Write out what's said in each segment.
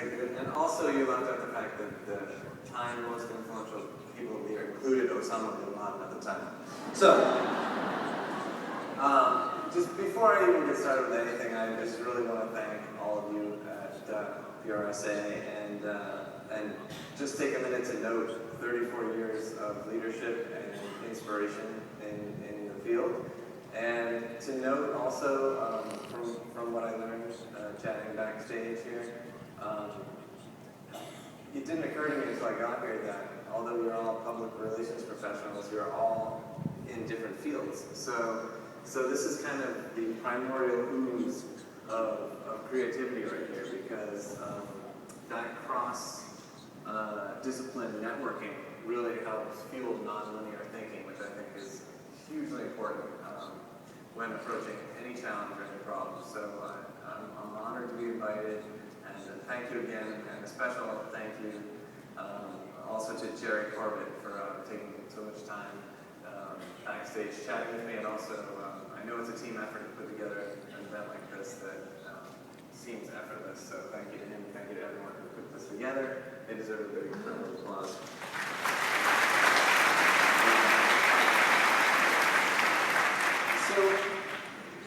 Thank you. And also you left out the fact that the time most influential people in the year included Osama bin Laden at the time. So, just before I even get started with anything, I just really want to thank all of you at PRSA and just take a minute to note 34 years of leadership and inspiration in the field. And to note also, from what I learned chatting backstage here, it didn't occur to me until I got here that although we're all public relations professionals, we're all in different fields. So this is kind of the primordial ooze of creativity right here, because that cross-discipline networking really helps fuel nonlinear thinking, which I think is hugely important when approaching any challenge or any problem. So I'm honored to be invited, and thank you again, and a special thank you also to Jerry Corbett for taking so much time backstage chatting with me, and also I know it's a team effort to put together an event like this that seems effortless, so thank you to him, thank you to everyone who put this together. They deserve a big round of applause.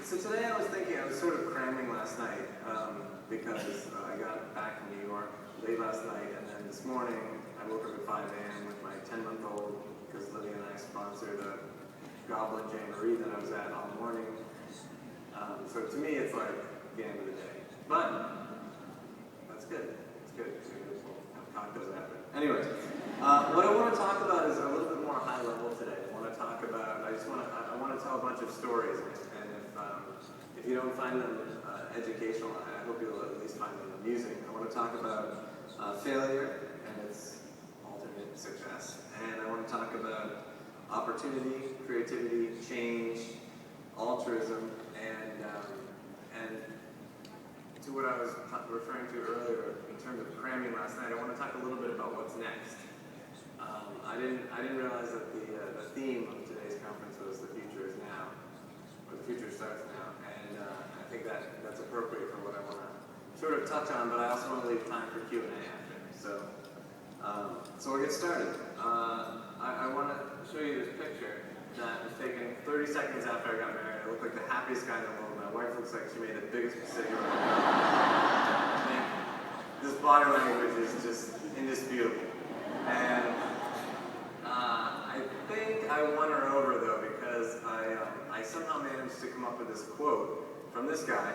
So today I was thinking, I was sort of cramming last night because I got back from New York late last night, and then this morning I woke up at 5 a.m. with my 10-month-old, because Livy and I sponsored a Goblin Jamboree that I was at all morning. So to me it's like the end of the day. But that's good. It's good. We'll have cocktails after. Anyways, what I want to talk about is a little bit more high level today. I want to tell a bunch of stories, and if you don't find them educational, I hope you'll at least find them amusing. I want to talk about failure and its alternate success, and I want to talk about opportunity, creativity, change, altruism, and to what I was referring to earlier in terms of cramming last night, I want to talk a little bit about what's next. I didn't realize that the theme of today's conference was "The Future is Now," or "The Future Starts Now," and I think that's appropriate for what I want to sort of touch on, but I also want to leave time for Q&A after. So we'll get started. I want to show you this picture that was taken 30 seconds after I got married. I look like the happiest guy in the world. My wife looks like she made the biggest mistake of her life. This body language is just indisputable. And I think I won her over, though, because I somehow managed to come up with this quote from this guy,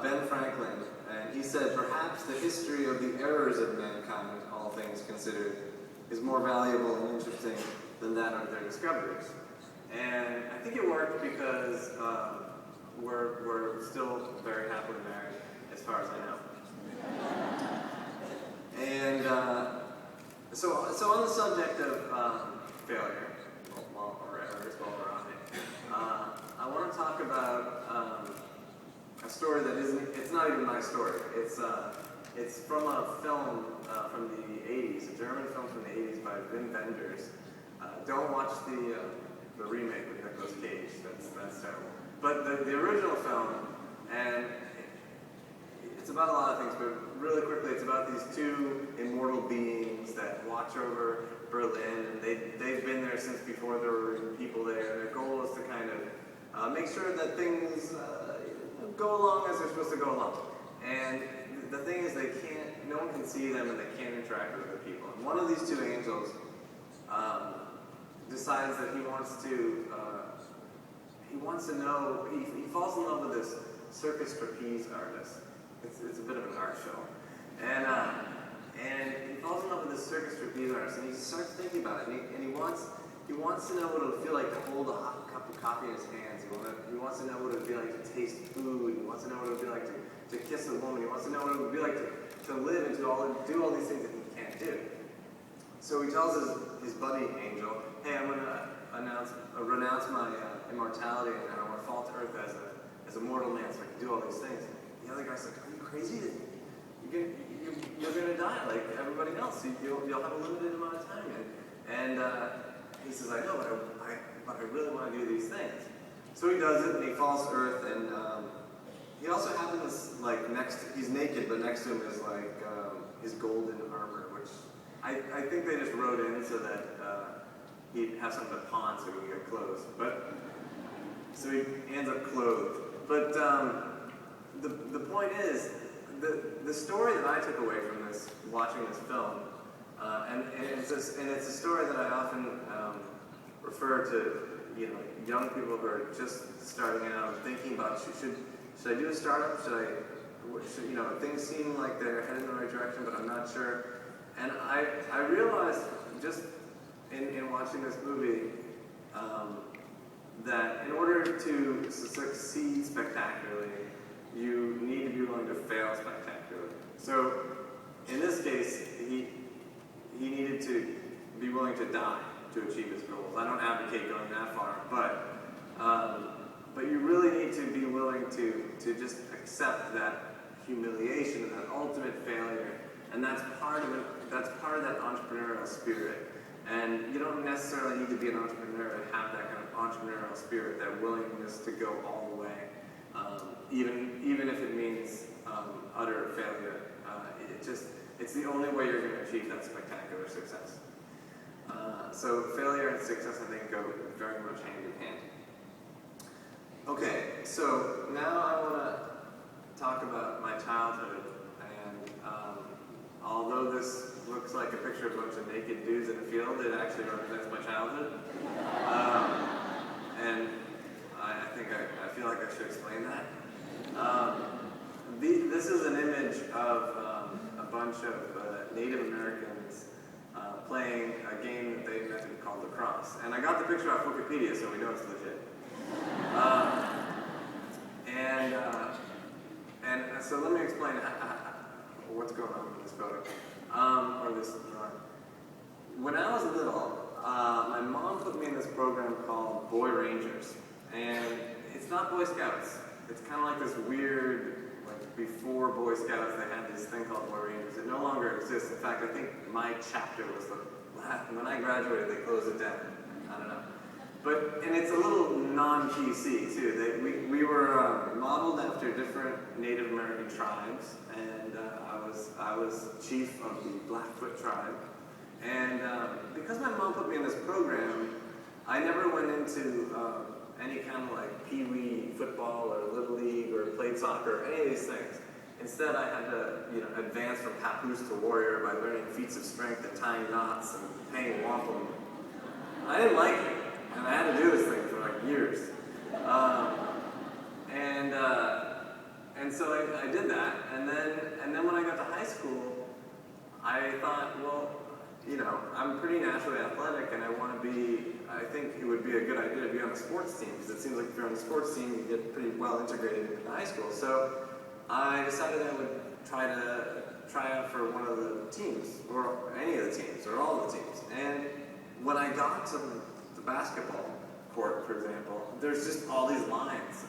Ben Franklin, and he said, "Perhaps the history of the errors of mankind, all things considered, is more valuable and interesting than that of their discoveries." And I think it worked because we're still very happily married, as far as I know. And so on the subject of failure, or errors while we're on it, I want to talk about a story that it's not even my story. It's from a film from the 80s, a German film from the 80s by Wim Wenders. Don't watch the remake with Nicolas Cage. That's terrible. But the original film, and it's about a lot of things, but really quickly, it's about these two immortal beings that watch over Berlin, and they've been there since before there were people there. Their goal is to kind of make sure that things go along as they're supposed to go along. And the thing is, no one can see them, and they can't interact with other people. And one of these two angels decides that he wants to know, he falls in love with this circus trapeze artist. It's a bit of an art show. And he falls in love with this circus trapeze artist, and he starts thinking about it, and he wants to know what it would feel like to hold a hot cup of coffee in his hands. He wants to know what it would be like to taste food. He wants to know what it would be like to kiss a woman. He wants to know what it would be like to live and do all these things that he can't do. So he tells his buddy Angel, "Hey, I'm going to renounce my immortality, and I want to fall to earth as a mortal man, so I can do all these things." The other guy's like, "Are you crazy? You're going to die like everybody else. You'll have a limited amount of time." And he says, "I know, but I really want to do these things." So he does it, and he falls to earth, and he also happens, like he's naked, but next to him is like his golden armor, which I think they just wrote in so that he'd have something to pawn so he can get clothes. But so he ends up clothed. But the point is, the story that I took away from this, watching this film, and it's a story that I often refer to, young people who are just starting out and thinking about should I do a startup? Things seem like they're headed in the right direction, but I'm not sure. And I realized just in watching this movie that in order to succeed spectacularly, you need to be willing to fail spectacularly. So in this case, he needed to be willing to die to achieve his goals. I don't advocate going that far, but you really need to be willing to just accept that humiliation and that ultimate failure, and that's part of it. That's part of that entrepreneurial spirit. And you don't necessarily need to be an entrepreneur to have that kind of entrepreneurial spirit, that willingness to go all the way, even if it means utter failure. It's the only way you're going to achieve that spectacular success. So failure and success, I think, go very much hand in hand. Okay, so now I want to talk about my childhood, and although this looks like a picture of a bunch of naked dudes in a field, it actually represents my childhood. And I feel like I should explain that. This is an image of a bunch of Native Americans playing a game that they invented called lacrosse. And I got the picture off Wikipedia, so we know it's legit. And so let me explain what's going on with this photo, or this drawing. When I was little, my mom put me in this program called Boy Rangers, and it's not Boy Scouts. It's kind of like this weird, like before Boy Scouts, they had this thing called Boy Rangers. It no longer exists. In fact, I think my chapter was when I graduated, they closed it down. I don't know. And it's a little non-PC too. We were modeled after different Native American tribes, and I was chief of the Blackfoot tribe. And because my mom put me in this program, I never went into any kind of like pee-wee football or little league or played soccer or any of these things. Instead, I had to advance from papoose to warrior by learning feats of strength and tying knots and playing wampum. I didn't like it. And I had to do this thing for like years. And so I did that. And then when I got to high school, I thought, well, I'm pretty naturally athletic, and I think it would be a good idea to be on a sports team, because it seems like if you're on a sports team, you get pretty well integrated into high school. So I decided I would try out for one of the teams, or any of the teams, or all of the teams. And when I got to the basketball court, for example, there's just all these lines,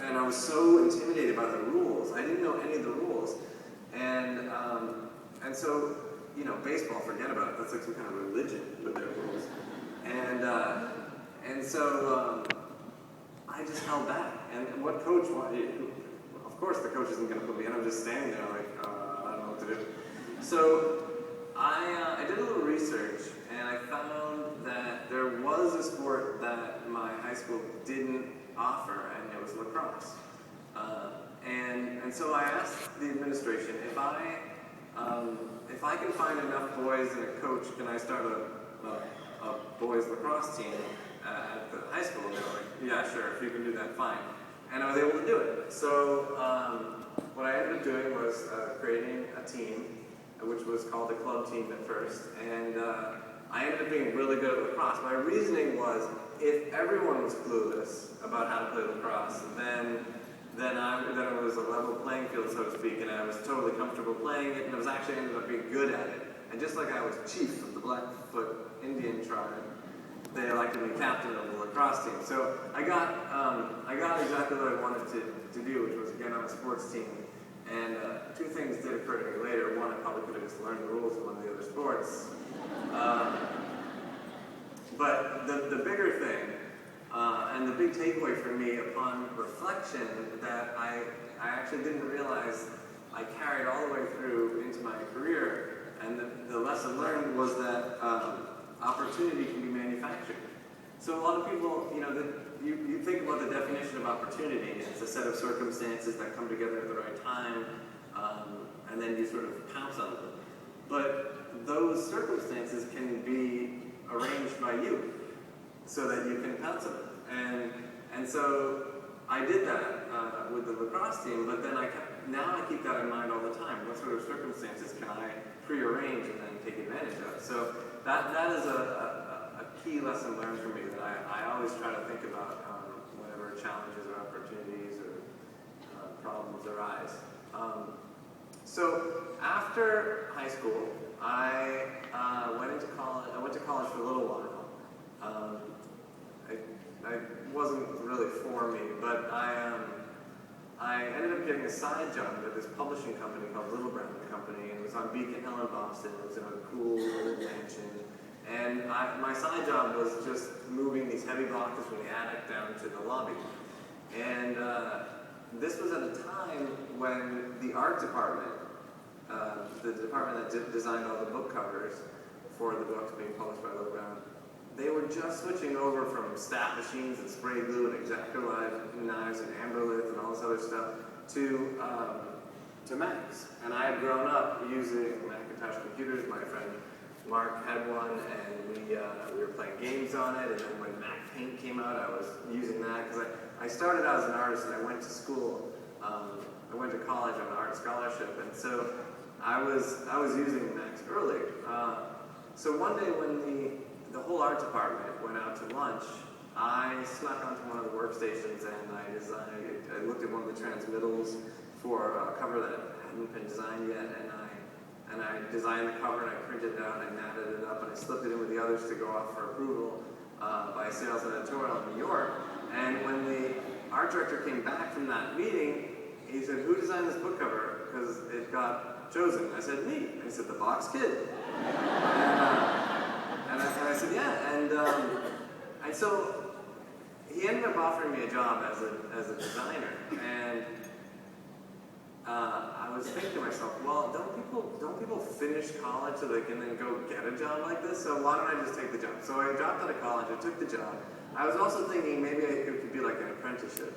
and I was so intimidated by the rules. I didn't know any of the rules, and so baseball, forget about it. That's like some kind of religion with their rules, and so I just held back. And what coach wanted? Of course, the coach isn't going to put me in. I'm just standing there like I don't know what to do. So I did a little research, and I found that there was a sport that my high school didn't offer, and it was lacrosse. And so I asked the administration, if I can find enough boys and a coach, can I start a boys lacrosse team at the high school? And they were like, yeah, sure, if you can do that, fine. And I was able to do it. So what I ended up doing was creating a team, which was called a club team at first, and I ended up being really good at lacrosse. My reasoning was, if everyone was clueless about how to play lacrosse, then it was a level playing field, so to speak, and I was totally comfortable playing it, and I was actually ended up being good at it. And just like I was chief of the Blackfoot Indian tribe, they elected me captain of the lacrosse team. So I got exactly what I wanted to do, which was get on a sports team. And two things did occur to me later. One, I probably could have just learned the rules of one of the other sports. But the bigger thing And the big takeaway for me upon reflection that I actually didn't realize I carried all the way through into my career, and the lesson learned was that opportunity can be manufactured. So a lot of people, you think about the definition of opportunity. It's a set of circumstances that come together at the right time, and then you sort of pounce on them. But those circumstances can be arranged by you so that you can pounce on them. And so I did that with the lacrosse team, but then now I keep that in mind all the time. What sort of circumstances can I prearrange and then take advantage of? So that is a key lesson learned for me that I always try to think about whenever challenges or opportunities or problems arise. So after high school, I went into college. I went to college for a little while. I wasn't really for me, but I ended up getting a side job at this publishing company called Little Brown Company, and it was on Beacon Hill in Boston. It was in a cool old mansion. And my side job was just moving these heavy boxes from the attic down to the lobby. And this was at a time when the art department, the department that designed all the book covers for the books being published by Little Brown, they were just switching over from stat machines and spray glue and X-Acto knives and amberlith and all this other stuff to Macs. And I had grown up using Macintosh computers. My friend Mark had one, and we were playing games on it. And then when Mac Paint came out, I was using that because I started out as an artist, and I went to school. I went to college on an art scholarship, and so I was using Macs early. So one day when the whole art department went out to lunch, I snuck onto one of the workstations and I looked at one of the transmittals for a cover that hadn't been designed yet, and I designed the cover and I printed it out and I matted it up and I slipped it in with the others to go off for approval by sales and editorial in New York. And when the art director came back from that meeting, he said, "Who designed this book cover? Because it got chosen." I said, "Me." And he said, "The Box Kid." And I said, "Yeah." And so he ended up offering me a job as a designer. And I was thinking to myself, well, don't people finish college so they can then go get a job like this? So why don't I just take the job? So I dropped out of college. I took the job. I was also thinking maybe it could be like an apprenticeship.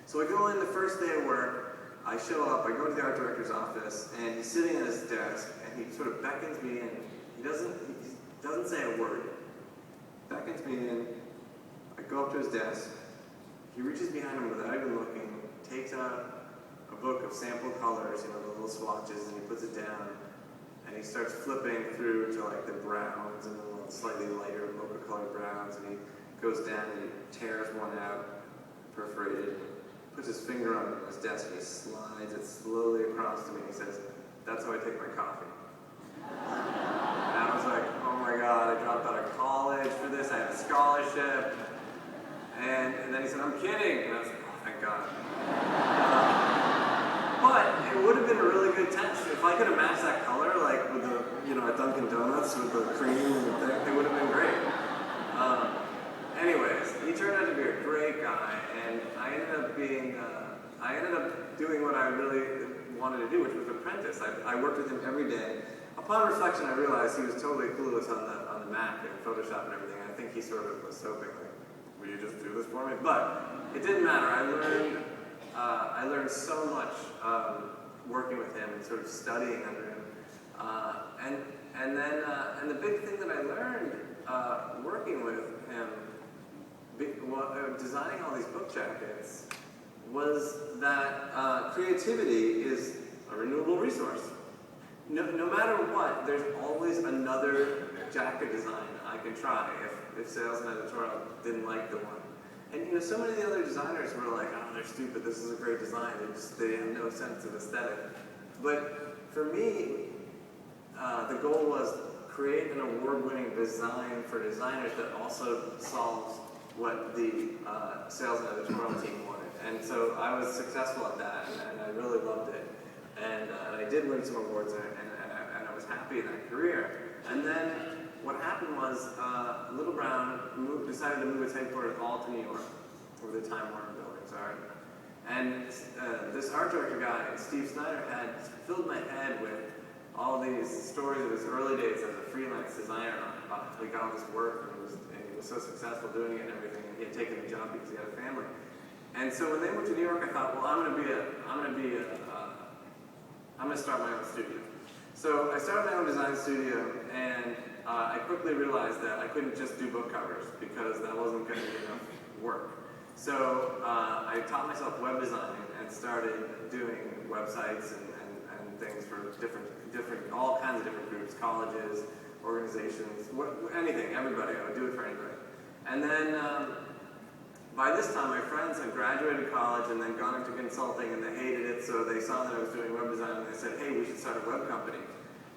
So I go in the first day of work. I show up. I go to the art director's office, and he's sitting at his desk, and he sort of beckons me in. He doesn't say a word. Beckons me in. I go up to his desk. He reaches behind him without even looking, takes out a book of sample colors, the little swatches, and he puts it down. And he starts flipping through to like the browns and the little slightly lighter mocha colored browns, and he goes down and he tears one out, perforated, puts his finger on his desk, and he slides it slowly across to me, and he says, "That's how I take my coffee." And I was like, oh my God, I dropped out of college for this, I had a scholarship. And then he said, "I'm kidding." And I was like, oh, thank God. But it would have been a really good test. If I could have matched that color, like with the, at Dunkin' Donuts with the cream and the thing, it would have been great. Anyways, he turned out to be a great guy, and I ended up doing what I really wanted to do, which was apprentice. I worked with him every day. Upon reflection, I realized he was totally clueless on the Mac and Photoshop and everything. I think he sort of was hoping, like, "Will you just do this for me?" But it didn't matter. I learned so much working with him and sort of studying under him. And the big thing that I learned working with him, designing all these book jackets, was that creativity is a renewable resource. No matter what, there's always another jacket design I can try if sales and editorial didn't like the one. And so many of the other designers were like, "Oh, they're stupid, this is a great design, they have no sense of aesthetic." But for me, the goal was create an award-winning design for designers that also solves what the sales and editorial team wanted. And so I was successful at that, and I really loved it. And I did win some awards, and I was happy in that career. And then what happened was Little Brown decided to move its headquarters all to New York, where the Time Warner buildings are. And this art director guy, Steve Snyder, had filled my head with all these stories of his early days as a freelance designer, about how he got all this work and he was so successful doing it and everything, and he had taken the job because he had a family. And so when they moved to New York, I thought, well, I'm gonna start my own studio. So I started my own design studio, and I quickly realized that I couldn't just do book covers because that wasn't going to be enough work. So I taught myself web design and started doing websites and things for all kinds of different groups, colleges, organizations, anything, everybody. I would do it for anybody. And then by this time, my friends had graduated college and then gone into consulting, and they hated it, so they saw that I was doing web design, and they said, hey, we should start a web company.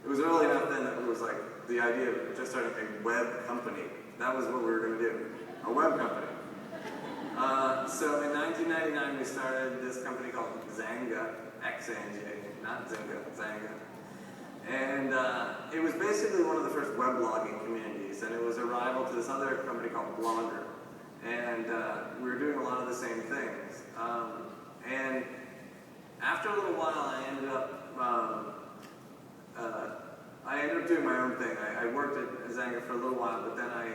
It was early enough then that it was like the idea of just starting a web company. That was what we were going to do, a web company. So in 1999, we started this company called Xanga, X-A-N-G, not Zynga, Xanga. And it was basically one of the first web blogging communities, and it was a rival to this other company called Blogger. And we were doing a lot of the same things. And after a little while, I ended up doing my own thing. I worked at Xanga for a little while, but then I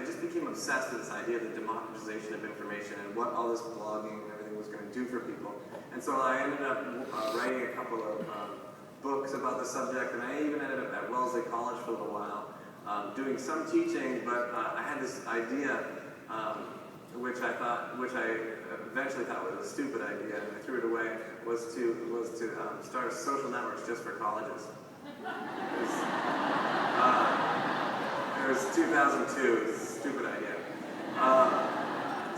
just became obsessed with this idea of the democratization of information and what all this blogging and everything was going to do for people. And so I ended up writing a couple of books about the subject, and I even ended up at Wellesley College for a little while, doing some teaching, but I had this idea which I eventually thought was a stupid idea, and I threw it away, was to start social networks just for colleges. It was 2002, it was a stupid idea.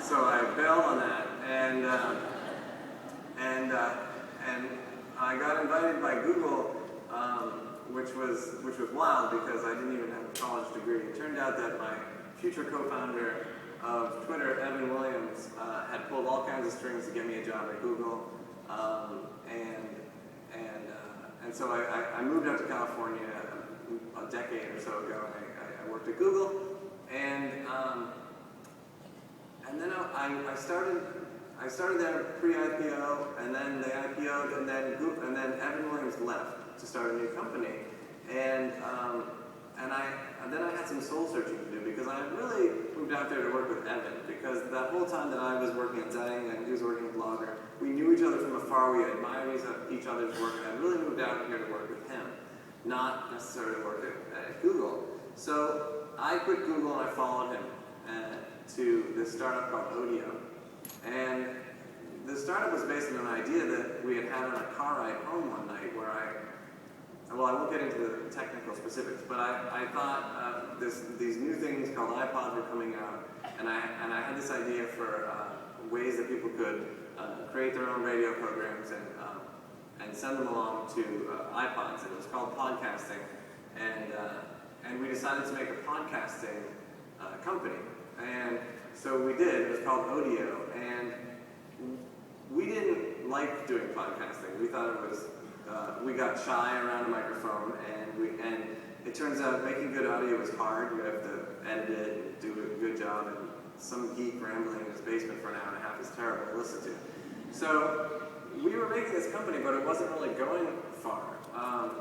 So I bailed on that, and I got invited by Google, which was wild because I didn't even have a college degree. It turned out that my future co-founder of Twitter, Evan Williams, had pulled all kinds of strings to get me a job at Google, and so I moved out to California a decade or so ago, and I worked at Google, and then I started there pre-IPO, and then they IPO'd, and then Evan Williams left to start a new company, and then I had some soul searching to do because I really moved out there to work with Evan, because that whole time that I was working at Xanga and he was working at Blogger, we knew each other from afar, we admired each other's work, and I really moved out here to work with him, not necessarily work at Google. So I quit Google and I followed him to this startup called Odeo. And the startup was based on an idea that we had on a car ride home one night where I won't get into the technical specifics, but I thought these new things called iPods were coming out, and I had this idea for ways that people could create their own radio programs and send them along to iPods, and it was called podcasting, and we decided to make a podcasting company, and so we did. It was called Odeo, and we didn't like doing podcasting. We thought it was we got shy around a microphone, and it turns out making good audio is hard. You have to edit it and do a good job, and some geek rambling in his basement for an hour and a half is terrible to listen to. So we were making this company, but it wasn't really going far.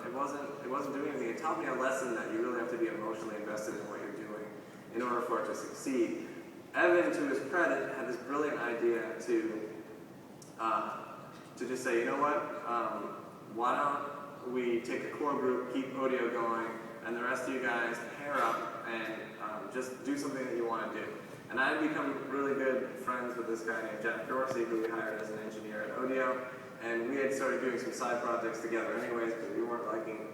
It wasn't doing anything. It taught me a lesson that you really have to be emotionally invested in what you're doing in order for it to succeed. Evan, to his credit, had this brilliant idea to just say, you know what? Why don't we take a core group, keep Odeo going, and the rest of you guys pair up and just do something that you want to do. And I had become really good friends with this guy named Jack Dorsey, who we hired as an engineer at Odeo, and we had started doing some side projects together anyways, because we weren't liking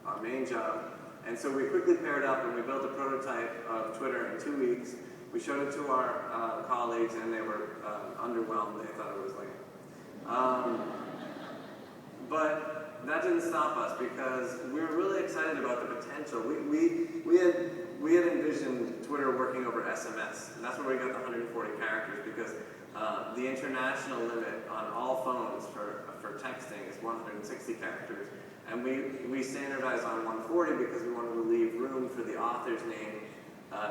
our main job. And so we quickly paired up and we built a prototype of Twitter in 2 weeks. We showed it to our colleagues, and they were underwhelmed. They thought it was lame. But that didn't stop us because we were really excited about the potential. We had envisioned Twitter working over SMS, and that's where we got the 140 characters, because The international limit on all phones for texting is 160 characters. And we standardized on 140 because we wanted to leave room for the author's name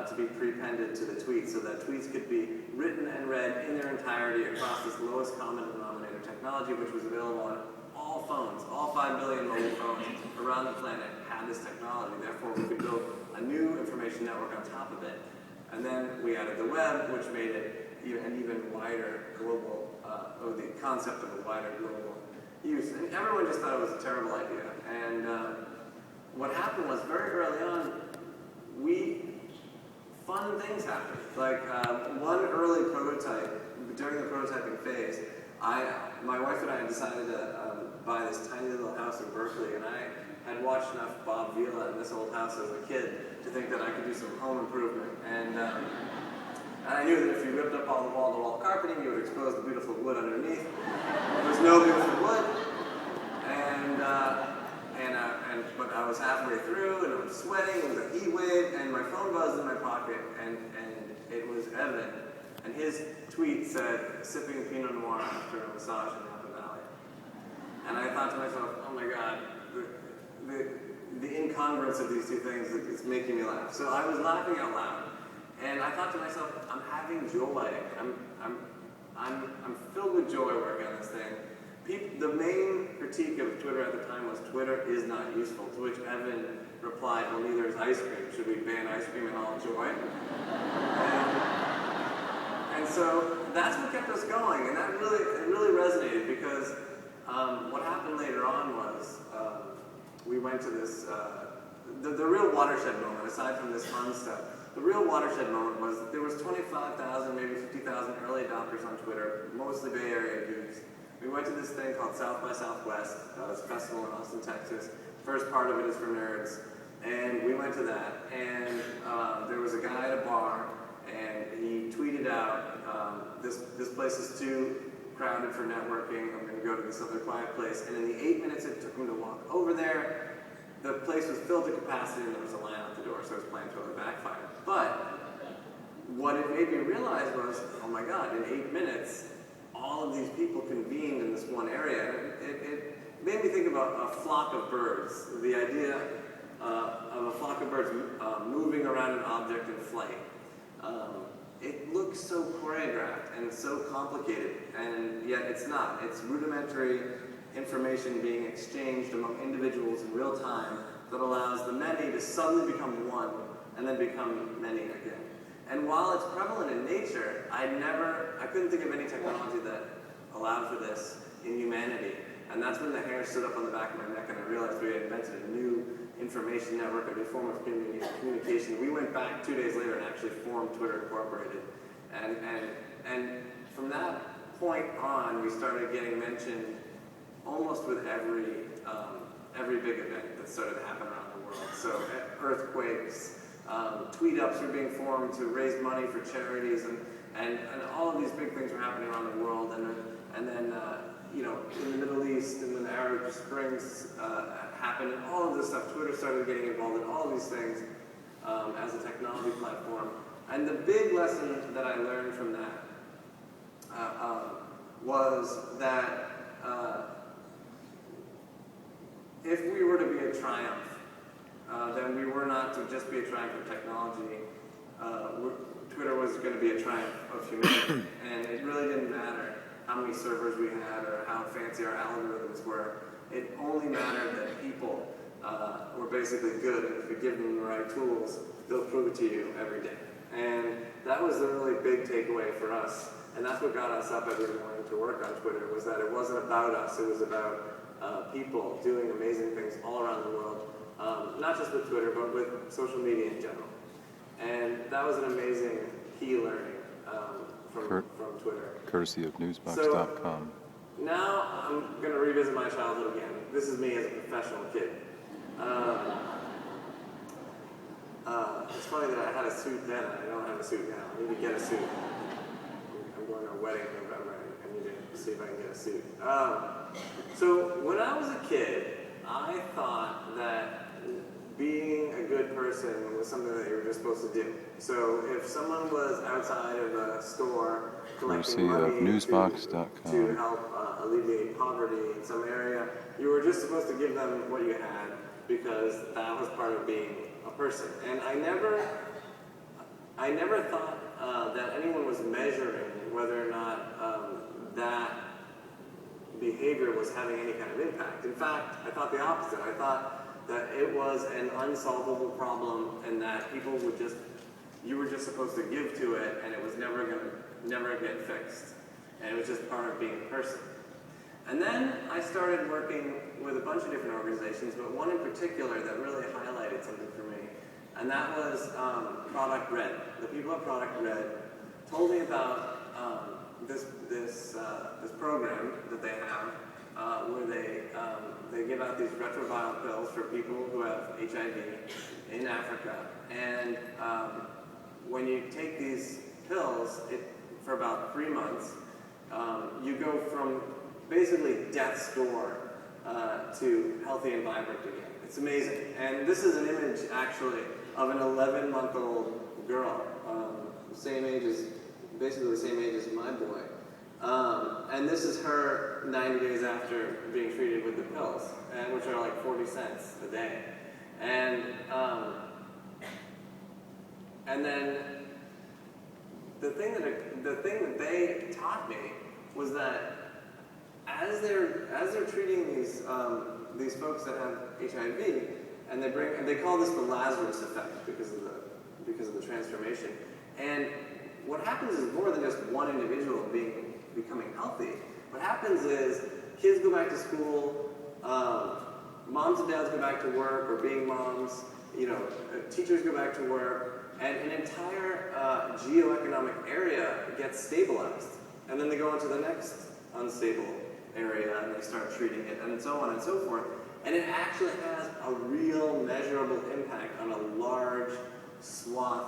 to be prepended to the tweet, so that tweets could be written and read in their entirety across this lowest common denominator technology, which was available on all phones. All 5 billion mobile phones around the planet had this technology. Therefore, we could build a new information network on top of it. And then we added the web, which made it an even wider global, or the concept of a wider global use. And everyone just thought it was a terrible idea. And what happened was, very early on, fun things happened. Like one early prototype, during the prototyping phase, my wife and I decided to buy this tiny little house in Berkeley, and I had watched enough Bob Vila in this old house as a kid to think that I could do some home improvement. And I knew that if you ripped up all the wall-to-wall carpeting, you would expose the beautiful wood underneath. There was no beautiful wood, but I was halfway through, and I was sweating. It was a heat wave, and my phone buzzed in my pocket, and it was Evan. And his tweet said, "Sipping Pinot Noir after a massage in Napa Valley." And I thought to myself, oh my God, the incongruence of these two things is making me laugh. So I was laughing out loud, and I thought to myself, I'm having joy. I'm filled with joy working on this thing. The main critique of Twitter at the time was Twitter is not useful, to which Evan replied, well, neither is ice cream. Should we ban ice cream and all joy? And so that's what kept us going, and that really resonated, because what happened later on was we went to this, the real watershed moment, aside from this fun stuff, the real watershed moment was that there was 25,000, maybe 50,000 early adopters on Twitter, mostly Bay Area dudes. We went to this thing called South by Southwest. It's a festival in Austin, Texas. First part of it is for nerds. And we went to that, and there was a guy at a bar, and he tweeted out, this place is too crowded for networking, I'm gonna go to this other quiet place. And in the 8 minutes it took him to walk over there, the place was filled to capacity and there was a line out the door, so his plan totally backfired. But what it made me realize was, oh my God, in 8 minutes, all of these people convened in this one area. It made me think about a flock of birds, the idea of a flock of birds moving around an object in flight. It looks so choreographed and so complicated, and yet it's not. It's rudimentary information being exchanged among individuals in real time that allows the many to suddenly become one and then become many again. And while it's prevalent in nature, I couldn't think of any technology that allowed for this in humanity. And that's when the hair stood up on the back of my neck, and I realized we had invented a new information network, a new form of communication. We went back 2 days later and actually formed Twitter Incorporated. And from that point on, we started getting mentioned almost with every big event that started to happen around the world. So earthquakes, tweet-ups were being formed to raise money for charities, and all of these big things were happening around the world. And then you know, in the Middle East, and when the Arab Springs happened, and all of this stuff, Twitter started getting involved in all of these things as a technology platform. And the big lesson that I learned from that was that if we were to be a triumph, then we were not to just be a triumph of technology. Twitter was going to be a triumph of humanity, and it really didn't matter how many servers we had or how fancy our algorithms were. It only mattered that people were basically good, and if you give them the right tools, they'll prove it to you every day. And that was the really big takeaway for us, and that's what got us up every morning to work on Twitter, was that it wasn't about us, it was about people doing amazing things all around the world, not just with Twitter, but with social media in general. And that was an amazing key learning from Twitter. Courtesy of newsbox.com. So, now I'm going to revisit my childhood again. This is me as a professional kid. It's funny that I had a suit then, and I don't have a suit now. I need to get a suit. I'm going to a wedding in November, and I need to see if I can get a suit. So when I was a kid, I thought that being a good person was something that you were just supposed to do. So if someone was outside of a store collecting Courtesy of money Newsbox.com. to help alleviate poverty in some area, you were just supposed to give them what you had because that was part of being a person. And I never thought that anyone was measuring whether or not that behavior was having any kind of impact. In fact, I thought the opposite. I thought that it was an unsolvable problem and that people would just, you were just supposed to give to it and it was never get fixed. And it was just part of being a person. And then I started working with a bunch of different organizations, but one in particular that really highlighted something for me, and that was Product Red. The people at Product Red told me about this program that they have where they give out these retroviral pills for people who have HIV in Africa. And when you take these pills for about 3 months, you go from basically death's door to healthy and vibrant again. It's amazing. And this is an image, actually, of an 11-month-old girl, basically the same age as my boy. And this is her 90 days after being treated with the pills, which are like 40 cents a day. And then the thing that they taught me was that as they're treating these folks that have HIV, and they call this the Lazarus effect because of the transformation. And what happens is more than just one individual becoming healthy. What happens is kids go back to school, moms and dads go back to work or being moms, teachers go back to work, and an entire geoeconomic area gets stabilized. And then they go into the next unstable area and they start treating it, and so on and so forth. And it actually has a real measurable impact on a large swath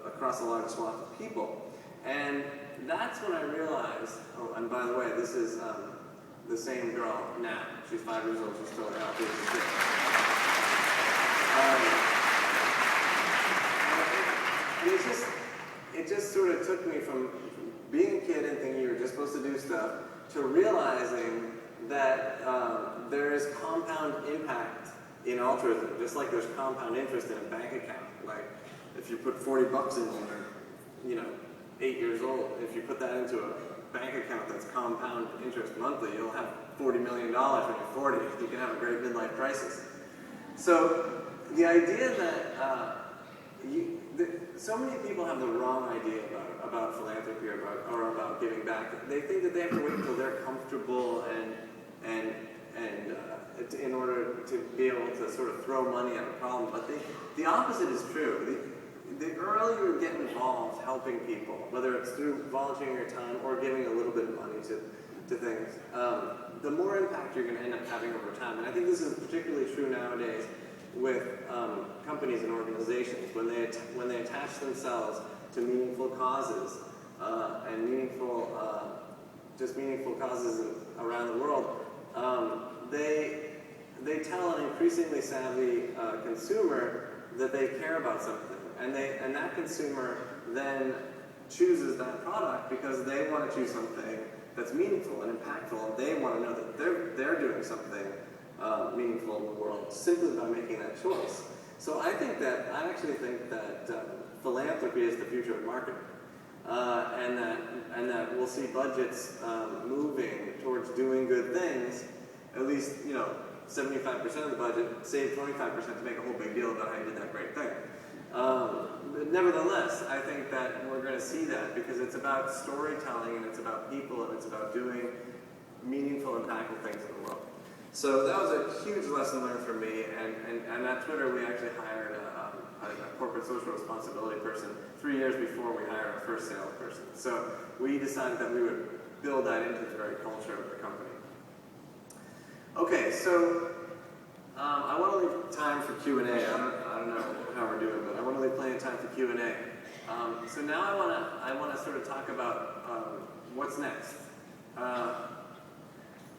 across a large swath of people. And that's when I realized, oh, and by the way, this is the same girl now. She's 5 years old, she's still healthy as a kid. And it just sort of took me from being a kid and thinking you were just supposed to do stuff to realizing that there is compound impact in altruism, just like there's compound interest in a bank account. Like if you put $40 in when you're, 8 years old, if you put that into a bank account that's compound interest monthly, you'll have $40 million when you're 40. You can have a great midlife crisis. So the idea that so many people have the wrong idea about philanthropy or about giving back. They think that they have to wait until they're comfortable and in order to be able to sort of throw money at a problem. But the opposite is true. The earlier you get involved helping people, whether it's through volunteering your time or giving a little bit of money to things, the more impact you're going to end up having over time. And I think this is particularly true nowadays with companies and organizations when they attach themselves to meaningful causes and meaningful causes around the world. They tell an increasingly savvy consumer that they care about something, and that consumer then chooses that product because they want to choose something that's meaningful and impactful, and they want to know that they're doing something meaningful in the world simply by making that choice. So I actually think that philanthropy is the future of marketing, and that we'll see budgets moving towards doing good things. At least 75% of the budget, save 25% to make a whole big deal about how you did that great thing. But nevertheless, I think that we're going to see that because it's about storytelling and it's about people and it's about doing meaningful, impactful things in the world. So that was a huge lesson learned for me, and at Twitter we actually hired a corporate social responsibility person 3 years before we hired our first salesperson. So we decided that we would build that into the very culture of the company. Okay, so I want to leave time for Q&A. I don't know how we're doing, but I want to leave plenty of time for Q&A. So now I want to sort of talk about what's next.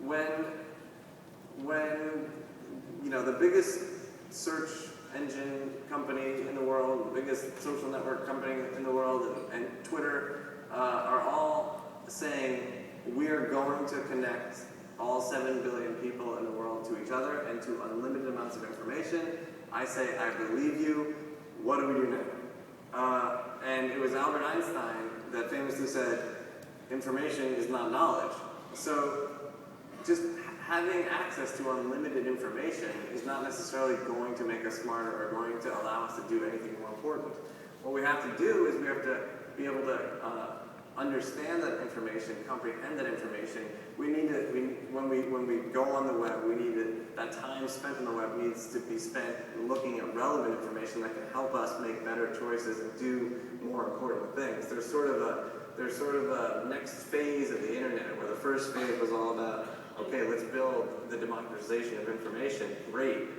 When the search engine company in the world, the biggest social network company in the world, and Twitter are all saying we are going to connect all 7 billion people in the world to each other and to unlimited amounts of information. I say, I believe you. What do we do now? And it was Albert Einstein that famously said, information is not knowledge. So just having access to unlimited information is not necessarily going to make us smarter or going to allow us to do anything more important. What we have to do is we have to be able to understand that information, comprehend that information. We need to, when we go on the web, that time spent on the web needs to be spent looking at relevant information that can help us make better choices and do more important things. There's sort of a next phase of the internet where the first phase was all about, okay, let's build the democratization of information. Great.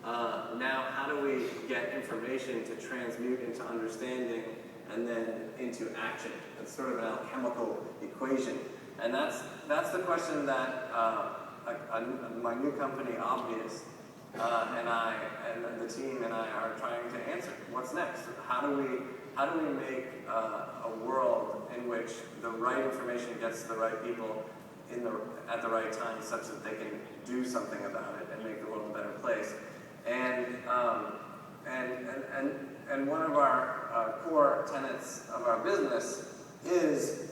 Now, how do we get information to transmute into understanding and then into action? It's sort of an alchemical equation. And that's the question that my new company, Obvious, and the team and I are trying to answer. What's next? How do we make a world in which the right information gets to the right people at the right time, such that they can do something about it and make the world a better place? And one of our core tenets of our business is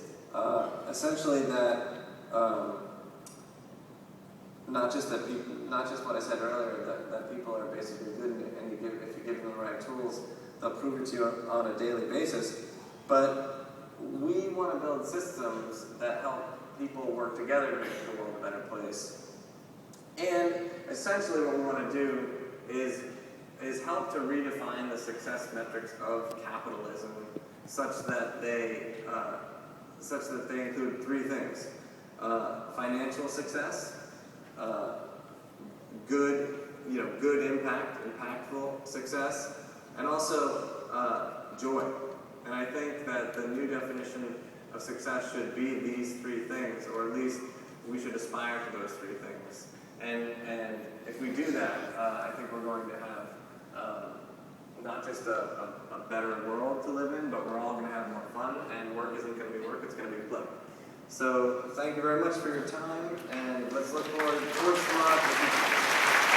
essentially that not just what I said earlier, that people are basically good, and if you give them the right tools, they'll prove it to you on a daily basis. But we want to build systems that help people work together to make the world a better place. And essentially what we want to do is help to redefine the success metrics of capitalism such that they include 3 things: financial success, good impact, impactful success, and also joy. And I think that the new definition of success should be these 3 things, or at least we should aspire to those 3 things. And if we do that, I think we're going to have not just a better world to live in, but we're all going to have more fun, and work isn't going to be work, it's going to be play. So thank you very much for your time, and let's look forward towards tomorrow.